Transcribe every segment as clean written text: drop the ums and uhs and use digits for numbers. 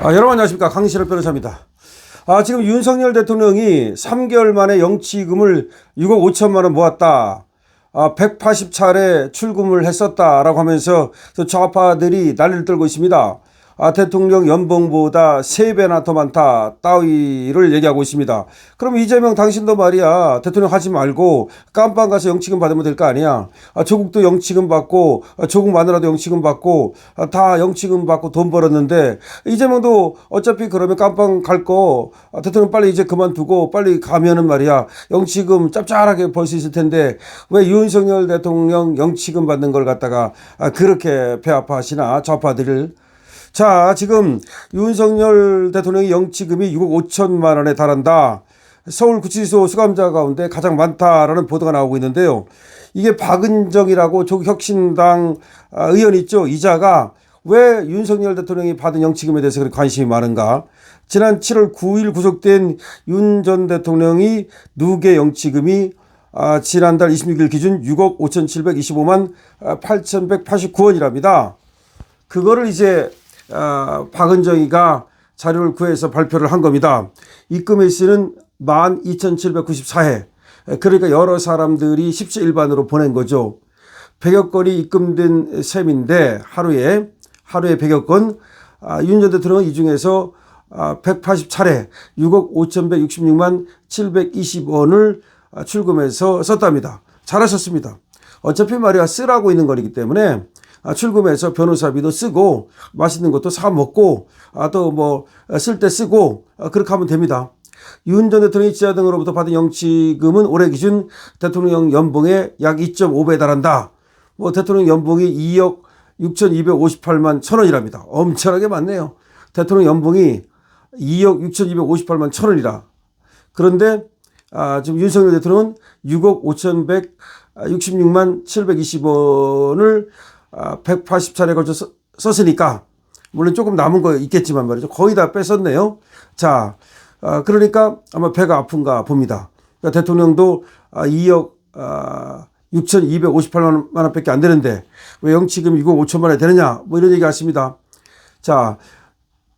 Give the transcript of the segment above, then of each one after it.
여러분 안녕하십니까, 강신업 변호사입니다. 지금 윤석열 대통령이 3개월 만에 영치금을 6억 5천만 원 모았다, 180차례 출금을 했었다라고 하면서 좌파들이 난리를 떨고 있습니다. 대통령 연봉보다 3배나 더 많다 따위를 얘기하고 있습니다. 그럼 이재명 당신도 말이야, 대통령 하지 말고 깜빵 가서 영치금 받으면 될 거 아니야. 조국도 영치금 받고 조국 마누라도 영치금 받고 다 영치금 받고 돈 벌었는데, 이재명도 어차피 그러면 깜빵 갈 거 대통령 빨리 이제 그만두고 빨리 가면은 말이야 영치금 짭짤하게 벌 수 있을 텐데, 왜 윤석열 대통령 영치금 받는 걸 갖다가 그렇게 배 아파하시나 좌파들을. 자, 지금 윤석열 대통령의 영치금이 6억 5천만 원에 달한다, 서울구치소 수감자 가운데 가장 많다라는 보도가 나오고 있는데요. 이게 박은정이라고 조국혁신당 의원 있죠, 이자가 왜 윤석열 대통령이 받은 영치금에 대해서 그렇게 관심이 많은가. 지난 7월 9일 구속된 윤 전 대통령이 누계 영치금이 지난달 26일 기준 6억 5,725만 8,189원이랍니다. 그거를 이제 박은정이가 자료를 구해서 발표를 한 겁니다. 입금의 수는 12,794회. 그러니까 여러 사람들이 십시일반으로 보낸 거죠. 100여 건이 입금된 셈인데 하루에 100여 건. 윤 전 대통령은 이 중에서 180차례 6억 5,166만 720원을 출금해서 썼답니다. 잘하셨습니다. 어차피 말이야 쓰라고 있는 거기 때문에 출금해서 변호사비도 쓰고 맛있는 것도 사 먹고 또 뭐 쓸 때 쓰고 그렇게 하면 됩니다. 윤 전 대통령이 지자 등으로부터 받은 영치금은 올해 기준 대통령 연봉의 약 2.5배에 달한다. 뭐 대통령 연봉이 2억 6,258만 1,000원이랍니다. 엄청나게 많네요. 대통령 연봉이 2억 6,258만 1,000원이라. 그런데 지금 윤석열 대통령은 6억 5,166만 720원을 180차례 걸쳐 썼으니까, 물론 조금 남은 거 있겠지만 말이죠, 거의 다 뺐었네요. 자, 그러니까 아마 배가 아픈가 봅니다. 그러니까 대통령도 2억 6,258만 원밖에 안 되는데 왜 영치금 6억 5천만 원이 되느냐, 뭐 이런 얘기 하십니다. 자,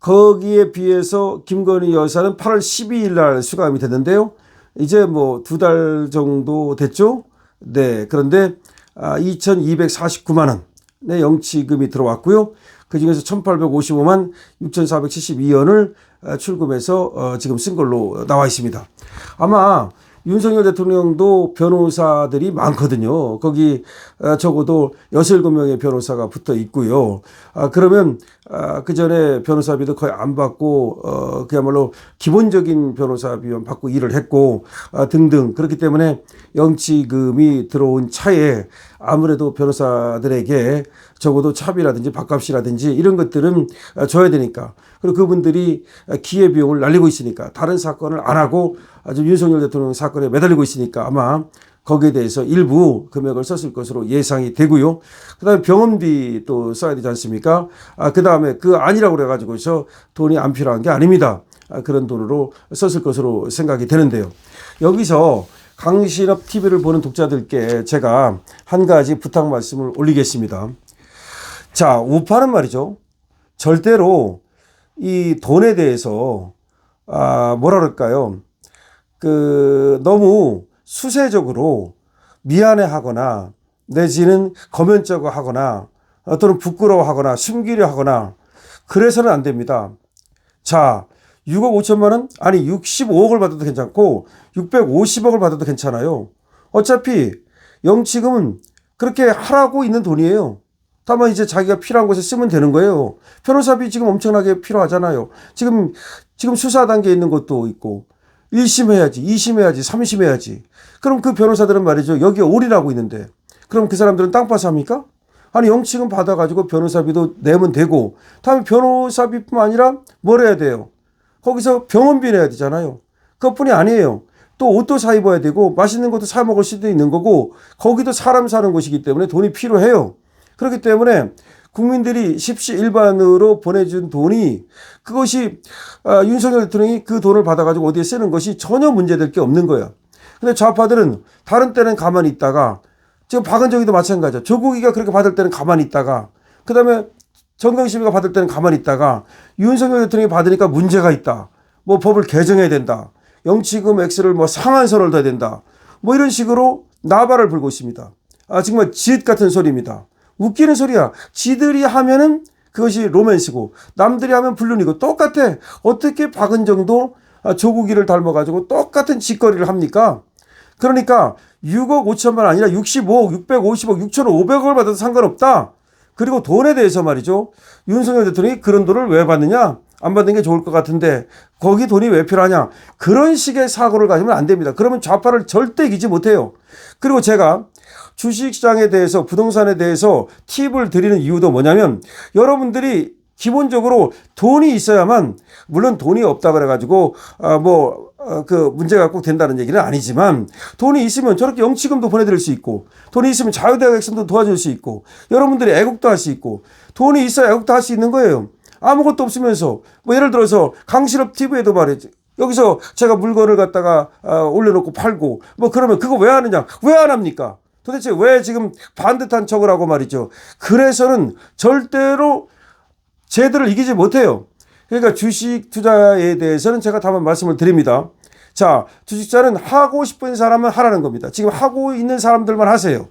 거기에 비해서 김건희 여사는 8월 12일 날 수감이 됐는데요. 이제 뭐 2달 정도 됐죠. 네, 그런데 2,249만 원 네, 영치금이 들어왔고요. 그 중에서 1,855만 6,472원을 출금해서 지금 쓴 걸로 나와 있습니다. 아마 윤석열 대통령도 변호사들이 많거든요. 거기 적어도 6, 7명의 변호사가 붙어 있고요. 그러면 그 전에 변호사비도 거의 안 받고 그야말로 기본적인 변호사비만 받고 일을 했고 등등. 그렇기 때문에 영치금이 들어온 차에 아무래도 변호사들에게 적어도 차비라든지 밥값이라든지 이런 것들은 줘야 되니까, 그리고 그분들이 기회비용을 날리고 있으니까, 다른 사건을 안 하고 아주 윤석열 대통령 사건에 매달리고 있으니까 아마 거기에 대해서 일부 금액을 썼을 것으로 예상이 되고요. 그 다음에 병원비 또 써야 되지 않습니까? 그 다음에 그 아니라고 그래가지고서 돈이 안 필요한 게 아닙니다. 그런 돈으로 썼을 것으로 생각이 되는데요. 여기서 강신업 TV를 보는 독자들께 제가 한 가지 부탁 말씀을 올리겠습니다. 자, 우파는 말이죠, 절대로 이 돈에 대해서 뭐라 그럴까요? 너무 수세적으로 미안해하거나 내지는 거면쩍어 하거나 또는 부끄러워하거나 숨기려 하거나 그래서는 안 됩니다. 자, 6억 5천만 원? 아니 65억을 받아도 괜찮고 650억을 받아도 괜찮아요. 어차피 영치금은 그렇게 하라고 있는 돈이에요. 다만 이제 자기가 필요한 곳에 쓰면 되는 거예요. 변호사비 지금 엄청나게 필요하잖아요. 지금 수사 단계에 있는 것도 있고 1심 해야지, 2심 해야지, 3심 해야지. 그럼 그 변호사들은 말이죠, 여기에 올인하고 있는데 그럼 그 사람들은 땅 파서 합니까? 아니 영치금 받아가지고 변호사비도 내면 되고, 다음에 변호사비뿐만 아니라 뭘 해야 돼요? 거기서 병원비 내야 되잖아요. 그것뿐이 아니에요. 또 옷도 사 입어야 되고 맛있는 것도 사 먹을 수도 있는 거고, 거기도 사람 사는 곳이기 때문에 돈이 필요해요. 그렇기 때문에 국민들이 십시일반으로 보내준 돈이, 그것이 윤석열 대통령이 그 돈을 받아가지고 어디에 쓰는 것이 전혀 문제될 게 없는 거야. 근데 좌파들은 다른 때는 가만히 있다가, 지금 박은정이도 마찬가지야. 조국이가 그렇게 받을 때는 가만히 있다가, 그 다음에 정경심이가 받을 때는 가만히 있다가 윤석열 대통령이 받으니까 문제가 있다. 뭐 법을 개정해야 된다. 영치금 X를 뭐 상한선을 둬야 된다. 뭐 이런 식으로 나발을 불고 있습니다. 정말 지읒 같은 소리입니다. 웃기는 소리야. 지들이 하면은 그것이 로맨스고 남들이 하면 불륜이고 똑같아. 어떻게 박은정도 조국이를 닮아가지고 똑같은 짓거리를 합니까? 그러니까 6억 5천만 원 아니라 65억, 650억, 6,500억을 받아도 상관없다. 그리고 돈에 대해서 말이죠. 윤석열 대통령이 그런 돈을 왜 받느냐? 안 받는 게 좋을 것 같은데 거기 돈이 왜 필요하냐? 그런 식의 사고를 가지면 안 됩니다. 그러면 좌파를 절대 이기지 못해요. 그리고 제가 주식시장에 대해서 부동산에 대해서 팁을 드리는 이유도 뭐냐면 여러분들이 기본적으로 돈이 있어야만 물론 돈이 없다 그래가지고 그 문제가 꼭 된다는 얘기는 아니지만 돈이 있으면 저렇게 영치금도 보내드릴 수 있고 돈이 있으면 자유대학 학생도 도와줄 수 있고 여러분들이 애국도 할 수 있고 돈이 있어야 애국도 할 수 있는 거예요. 아무것도 없으면서 뭐 예를 들어서 강신업 TV에도 말이지 여기서 제가 물건을 갖다가 올려놓고 팔고 뭐 그러면 그거 왜 하느냐? 왜 안 합니까? 도대체 왜 지금 반듯한 척을 하고 말이죠. 그래서는 절대로 쟤들을 이기지 못해요. 그러니까 주식 투자에 대해서는 제가 다만 말씀을 드립니다. 자, 주식자는 하고 싶은 사람은 하라는 겁니다. 지금 하고 있는 사람들만 하세요.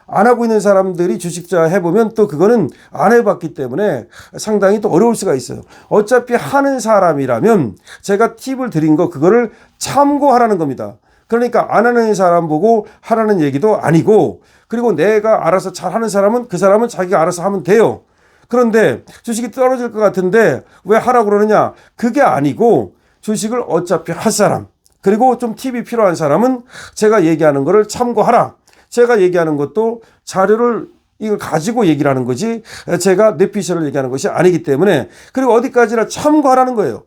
안 하고 있는 사람들이 주식자 해보면 또 그거는 안 해봤기 때문에 상당히 또 어려울 수가 있어요. 어차피 하는 사람이라면 제가 팁을 드린 거 그거를 참고하라는 겁니다. 그러니까 안 하는 사람 보고 하라는 얘기도 아니고 그리고 내가 알아서 잘하는 사람은 그 사람은 자기가 알아서 하면 돼요. 그런데 주식이 떨어질 것 같은데 왜 하라고 그러느냐? 그게 아니고 주식을 어차피 할 사람 그리고 좀 팁이 필요한 사람은 제가 얘기하는 거를 참고하라. 제가 얘기하는 것도 자료를 이걸 가지고 얘기를 하는 거지 제가 내 피셜을 얘기하는 것이 아니기 때문에 그리고 어디까지나 참고하라는 거예요.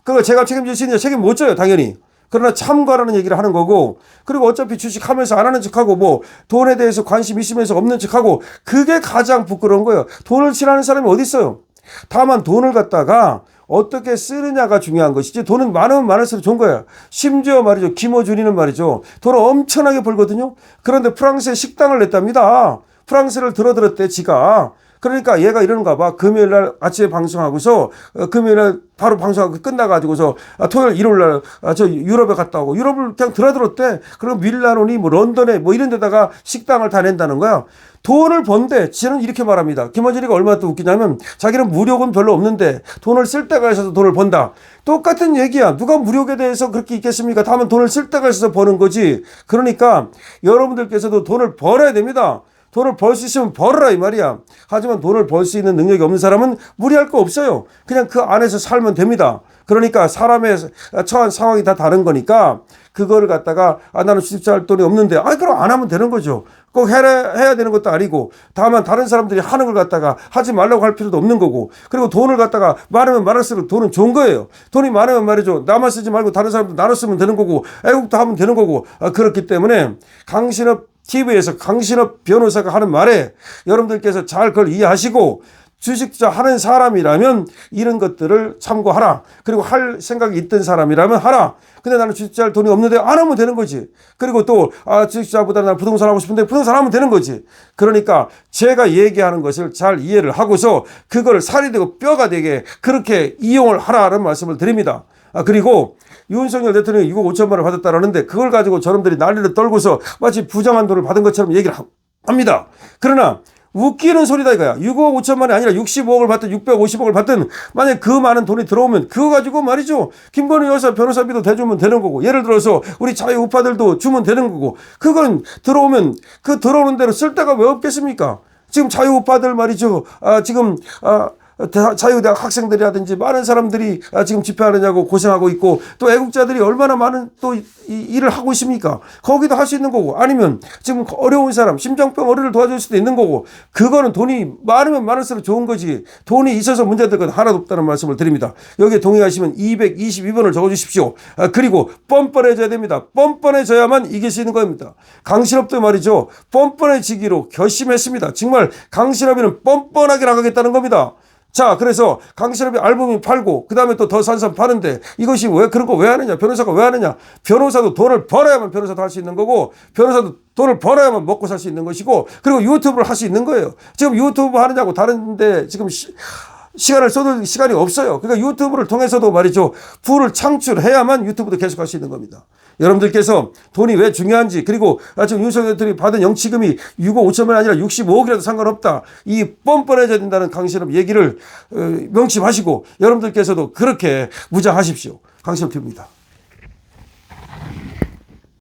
그거 제가 책임질 수 있느냐? 책임 못 져요 당연히. 그러나 참고하라는 얘기를 하는 거고 그리고 어차피 주식하면서 안 하는 척하고 뭐 돈에 대해서 관심 있으면서 없는 척하고 그게 가장 부끄러운 거예요. 돈을 싫어하는 사람이 어디 있어요. 다만 돈을 갖다가 어떻게 쓰느냐가 중요한 것이지 돈은 많으면 많을수록 좋은 거야. 심지어 말이죠. 김어준이는 말이죠. 돈을 엄청나게 벌거든요. 그런데 프랑스에 식당을 냈답니다. 프랑스를 들어들었대 지가. 그러니까 얘가 이러는가 봐. 금요일 날 아침에 방송하고서 금요일 날 바로 방송하고 끝나가지고서 토요일 일요일 날 저 유럽에 갔다 오고 유럽을 그냥 들어들었대. 그리고 밀라노니 뭐 런던에 뭐 이런 데다가 식당을 다 낸다는 거야. 돈을 번대. 지는 이렇게 말합니다. 김어준이가 얼마나 또 웃기냐면 자기는 무력은 별로 없는데 돈을 쓸 데가 있어서 돈을 번다. 똑같은 얘기야. 누가 무력에 대해서 그렇게 있겠습니까? 다만 돈을 쓸 데가 있어서 버는 거지. 그러니까 여러분들께서도 돈을 벌어야 됩니다. 돈을 벌 수 있으면 벌어라 이 말이야. 하지만 돈을 벌 수 있는 능력이 없는 사람은 무리할 거 없어요. 그냥 그 안에서 살면 됩니다. 그러니까 사람의 처한 상황이 다 다른 거니까 그거를 갖다가 나는 주식자 할 돈이 없는데 그럼 안 하면 되는 거죠. 꼭 해야 되는 것도 아니고 다만 다른 사람들이 하는 걸 갖다가 하지 말라고 할 필요도 없는 거고 그리고 돈을 갖다가 많으면 많을수록 돈은 좋은 거예요. 돈이 많으면 말이죠. 나만 쓰지 말고 다른 사람도 나눠 쓰면 되는 거고 애국도 하면 되는 거고 그렇기 때문에 강신업 TV에서 강신업 변호사가 하는 말에 여러분들께서 잘 그걸 이해하시고 주식자 하는 사람이라면 이런 것들을 참고하라. 그리고 할 생각이 있던 사람이라면 하라. 근데 나는 주식자 할 돈이 없는데 안 하면 되는 거지. 그리고 또 주식자보다 나는 부동산 하고 싶은데 부동산 하면 되는 거지. 그러니까 제가 얘기하는 것을 잘 이해를 하고서 그거를 살이 되고 뼈가 되게 그렇게 이용을 하라는 말씀을 드립니다. 그리고 윤석열 대통령이 6억 5천만 원을 받았다라는데 그걸 가지고 저놈들이 난리를 떨고서 마치 부정한 돈을 받은 것처럼 얘기를 합니다. 그러나 웃기는 소리다 이거야. 6억 5천만 원이 아니라 65억을 받든 650억을 받든 만약에 그 많은 돈이 들어오면 그거 가지고 말이죠. 김건희 여사 변호사비도 대주면 되는 거고 예를 들어서 우리 자유우파들도 주면 되는 거고 그건 들어오면 그 들어오는 대로 쓸 데가 왜 없겠습니까? 지금 자유우파들 말이죠. 지금 자유대학 학생들이라든지 많은 사람들이 지금 집회하느냐고 고생하고 있고 또 애국자들이 얼마나 많은 또 일을 하고 있습니까? 거기도 할 수 있는 거고 아니면 지금 어려운 사람 심장병 어린이를 도와줄 수도 있는 거고 그거는 돈이 많으면 많을수록 좋은 거지 돈이 있어서 문제될 건 하나도 없다는 말씀을 드립니다. 여기에 동의하시면 222번을 적어주십시오. 그리고 뻔뻔해져야 됩니다. 뻔뻔해져야만 이길 수 있는 겁니다. 강신업도 말이죠. 뻔뻔해지기로 결심했습니다. 정말 강신업이는 뻔뻔하게 나가겠다는 겁니다. 자, 그래서 강신업이 앨범이 팔고, 그 다음에 또 더 산산 파는데, 이것이 왜, 그런 거 왜 하느냐? 변호사가 왜 하느냐? 변호사도 돈을 벌어야만 변호사도 할 수 있는 거고, 변호사도 돈을 벌어야만 먹고 살 수 있는 것이고, 그리고 유튜브를 할 수 있는 거예요. 지금 유튜브 하느냐고 다른데 지금 시간을 쏟을 시간이 없어요. 그러니까 유튜브를 통해서도 말이죠. 부를 창출해야만 유튜브도 계속 할 수 있는 겁니다. 여러분들께서 돈이 왜 중요한지, 그리고 지금 윤석열 대통령이 받은 영치금이 6억 5천만이 아니라 65억이라도 상관없다. 이 뻔뻔해져야 된다는 강신업 얘기를 명심하시고 여러분들께서도 그렇게 무장하십시오. 강신업 TV입니다.